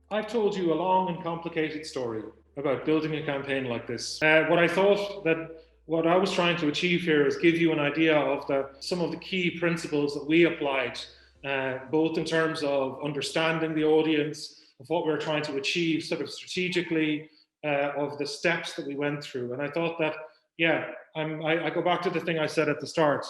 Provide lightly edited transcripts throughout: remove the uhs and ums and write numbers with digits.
I've told you a long and complicated story about building a campaign like this. What I was trying to achieve here is give you an idea of some of the key principles that we applied, both in terms of understanding the audience, of what we we're trying to achieve sort of strategically, of the steps that we went through. And I thought that, yeah, I go back to the thing I said at the start.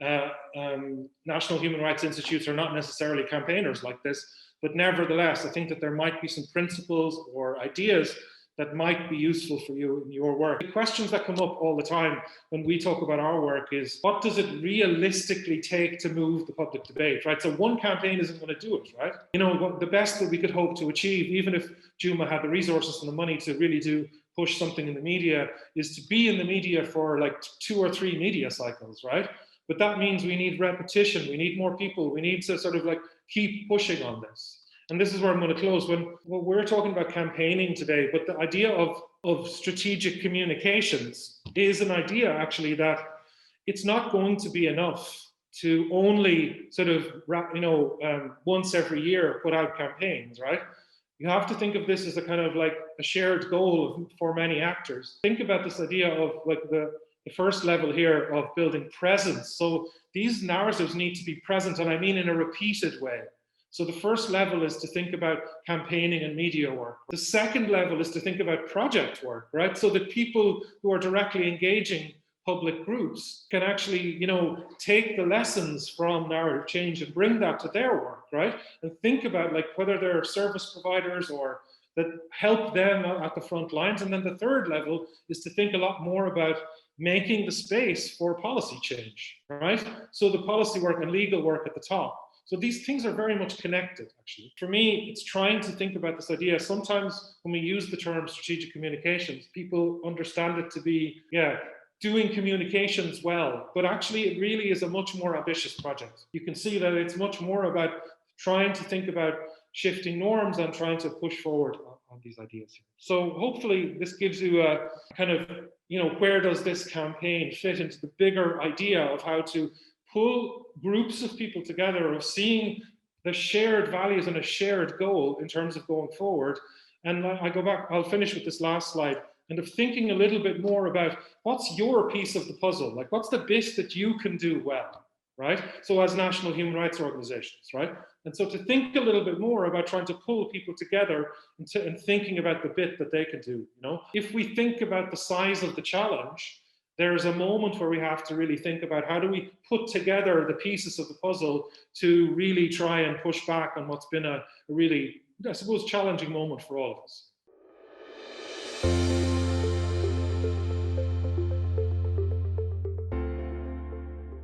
National human rights institutes are not necessarily campaigners like this, but nevertheless, I think that there might be some principles or ideas that might be useful for you in your work. The questions that come up all the time when we talk about our work is, what does it realistically take to move the public debate, right? So one campaign isn't going to do it, right? You know, the best that we could hope to achieve, even if Juma had the resources and the money to really do push something in the media, is to be in the media for like 2 or 3 media cycles, right? But that means we need repetition, we need more people, we need to sort of like keep pushing on this. And this is where I'm going to close. When we're talking about campaigning today, but the idea of strategic communications is an idea actually that it's not going to be enough to only sort of, once every year put out campaigns, right? You have to think of this as a kind of like a shared goal for many actors. Think about this idea of like the first level here of building presence. So these narratives need to be present, and I mean in a repeated way. So the first level is to think about campaigning and media work. The second level is to think about project work, right? So that people who are directly engaging public groups can actually, take the lessons from narrative change and bring that to their work, right? And think about like whether they're service providers or that help them at the front lines. And then the third level is to think a lot more about making the space for policy change, right? So the policy work and legal work at the top. So these things are very much connected, actually. For me, it's trying to think about this idea. Sometimes when we use the term strategic communications, people understand it to be, doing communications well, but actually it really is a much more ambitious project. You can see that it's much more about trying to think about shifting norms and trying to push forward on these ideas here. So hopefully this gives you a kind of, where does this campaign fit into the bigger idea of how to pull groups of people together, of seeing the shared values and a shared goal in terms of going forward. And I go back, I'll finish with this last slide, and of thinking a little bit more about what's your piece of the puzzle, like what's the bit that you can do well, right? So as national human rights organizations, right? And so to think a little bit more about trying to pull people together and thinking about the bit that they can do, If we think about the size of the challenge, there's a moment where we have to really think about how do we put together the pieces of the puzzle to really try and push back on what's been a really, I suppose, challenging moment for all of us.